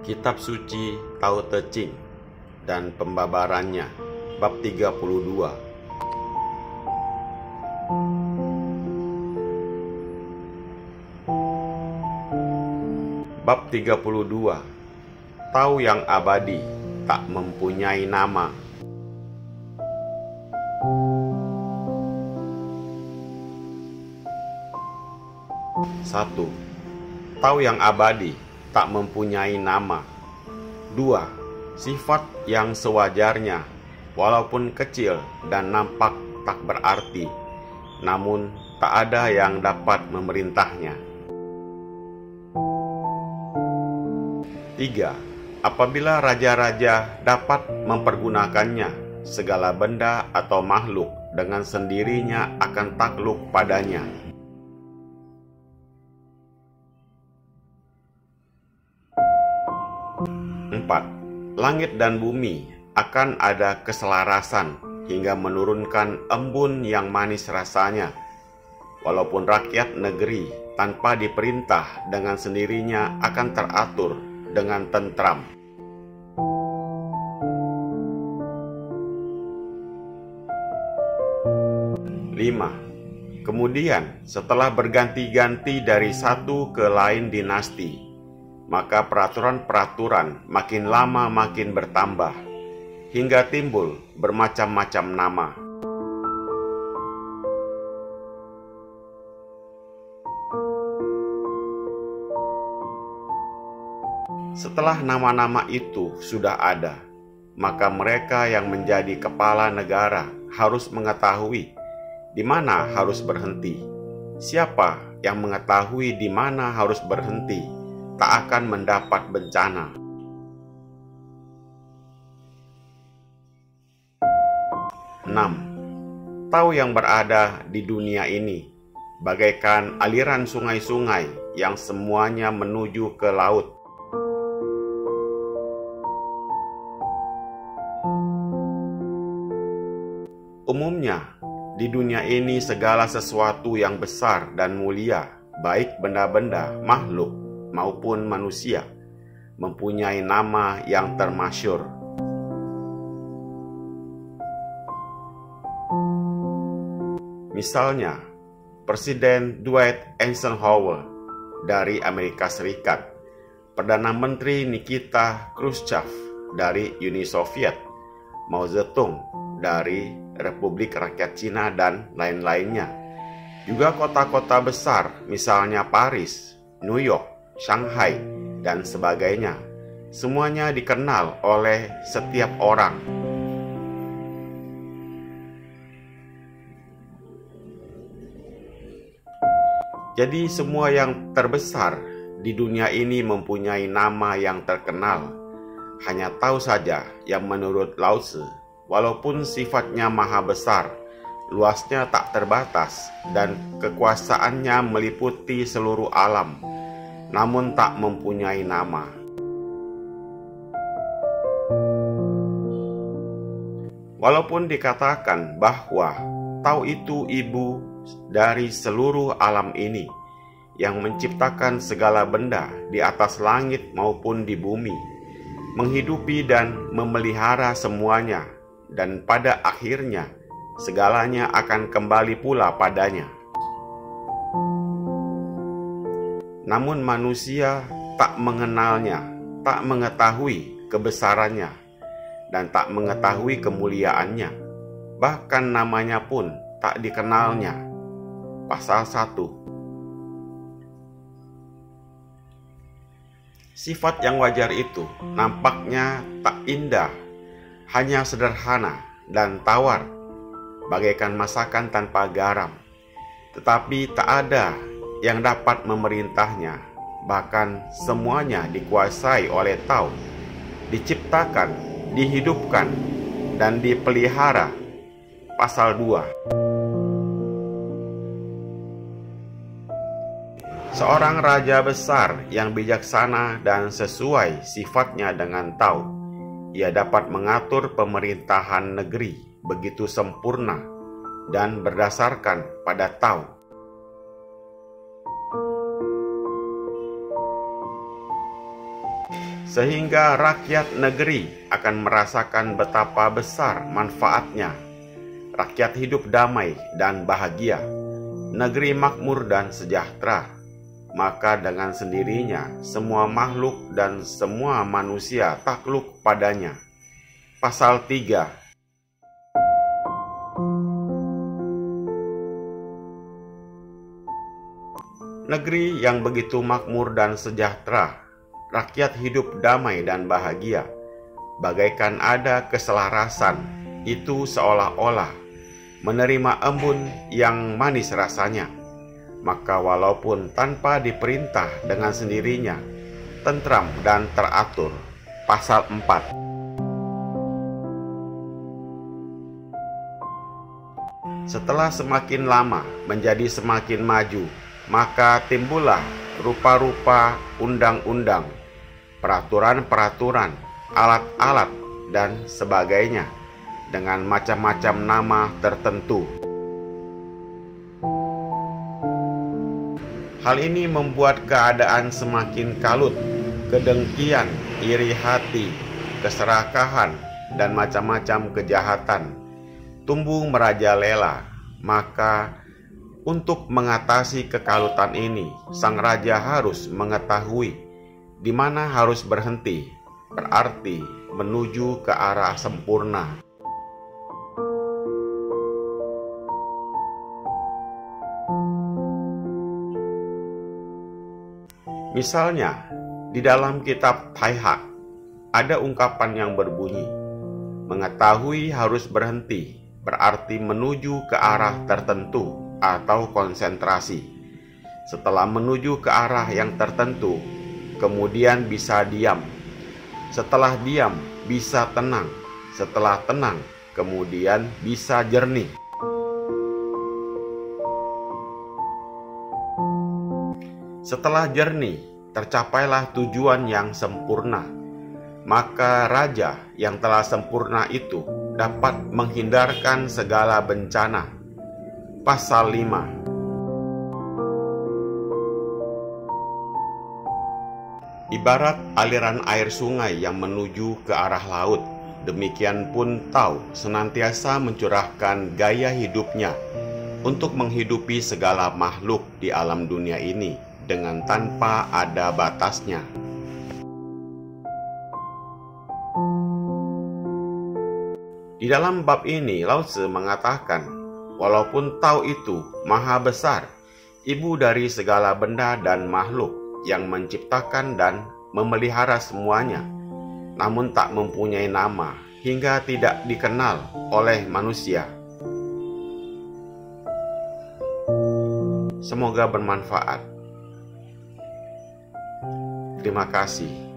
Kitab Suci Tao Te Ching dan Pembabarannya, bab 32. Bab 32. Tao yang abadi, tak mempunyai nama. Satu. Tao yang abadi, tak mempunyai nama. 2. Sifat yang sewajarnya, walaupun kecil dan nampak tak berarti, namun tak ada yang dapat memerintahnya. 3. Apabila raja-raja dapat mempergunakannya, segala benda atau makhluk dengan sendirinya akan takluk padanya. 4. Langit dan bumi akan ada keselarasan hingga menurunkan embun yang manis rasanya, walaupun rakyat negeri tanpa diperintah dengan sendirinya akan teratur dengan tentram. 5. Kemudian setelah berganti-ganti dari satu ke lain dinasti, maka peraturan-peraturan makin lama makin bertambah, hingga timbul bermacam-macam nama. Setelah nama-nama itu sudah ada, maka mereka yang menjadi kepala negara harus mengetahui di mana harus berhenti. Siapa yang mengetahui di mana harus berhenti tak akan mendapat bencana. 6. Tao yang berada di dunia ini bagaikan aliran sungai-sungai yang semuanya menuju ke laut. Umumnya, di dunia ini segala sesuatu yang besar dan mulia, baik benda-benda, makhluk, maupun manusia, mempunyai nama yang termasyhur. Misalnya, Presiden Dwight Eisenhower dari Amerika Serikat, Perdana Menteri Nikita Khrushchev dari Uni Soviet, Mao Zedong dari Republik Rakyat Cina, dan lain-lainnya. Juga kota-kota besar, misalnya Paris, New York, Shanghai, dan sebagainya, semuanya dikenal oleh setiap orang. Jadi semua yang terbesar di dunia ini mempunyai nama yang terkenal. Hanya Tao saja yang menurut Lao Tzu, walaupun sifatnya maha besar, luasnya tak terbatas, dan kekuasaannya meliputi seluruh alam, namun tak mempunyai nama. Walaupun dikatakan bahwa Tao itu ibu dari seluruh alam ini, yang menciptakan segala benda di atas langit maupun di bumi, menghidupi dan memelihara semuanya, dan pada akhirnya segalanya akan kembali pula padanya. Namun manusia tak mengenalnya, tak mengetahui kebesarannya, dan tak mengetahui kemuliaannya. Bahkan namanya pun tak dikenalnya. Pasal 1. Sifat yang wajar itu nampaknya tak indah, hanya sederhana dan tawar, bagaikan masakan tanpa garam. Tetapi tak ada yang dapat memerintahnya, bahkan semuanya dikuasai oleh Tao, diciptakan, dihidupkan, dan dipelihara. Pasal 2. Seorang raja besar yang bijaksana dan sesuai sifatnya dengan Tao, ia dapat mengatur pemerintahan negeri begitu sempurna dan berdasarkan pada Tao. sehingga rakyat negeri akan merasakan betapa besar manfaatnya. Rakyat hidup damai dan bahagia, negeri makmur dan sejahtera. Maka dengan sendirinya semua makhluk dan semua manusia takluk padanya. Pasal 3. Negeri yang begitu makmur dan sejahtera, rakyat hidup damai dan bahagia, bagaikan ada keselarasan, itu seolah-olah menerima embun yang manis rasanya. Maka walaupun tanpa diperintah, dengan sendirinya tentram dan teratur. Pasal 4. Setelah semakin lama menjadi semakin maju, maka timbullah rupa-rupa undang-undang, peraturan-peraturan, alat-alat, dan sebagainya dengan macam-macam nama tertentu. Hal ini membuat keadaan semakin kalut, kedengkian, iri hati, keserakahan, dan macam-macam kejahatan tumbuh merajalela. Maka untuk mengatasi kekalutan ini, sang raja harus mengetahui di mana harus berhenti, berarti menuju ke arah sempurna. Misalnya, di dalam kitab Taihak ada ungkapan yang berbunyi, mengetahui harus berhenti, berarti menuju ke arah tertentu atau konsentrasi. Setelah menuju ke arah yang tertentu, kemudian bisa diam. Setelah diam, bisa tenang. Setelah tenang, kemudian bisa jernih. Setelah jernih, tercapailah tujuan yang sempurna. Maka raja yang telah sempurna itu dapat menghindarkan segala bencana. Pasal 5. Ibarat aliran air sungai yang menuju ke arah laut, demikian pun Tao senantiasa mencurahkan gaya hidupnya untuk menghidupi segala makhluk di alam dunia ini dengan tanpa ada batasnya. Di dalam bab ini, Lao Tzu mengatakan, walaupun Tao itu maha besar, ibu dari segala benda dan makhluk yang menciptakan dan memelihara semuanya, namun tak mempunyai nama hingga tidak dikenal oleh manusia. Semoga bermanfaat. Terima kasih.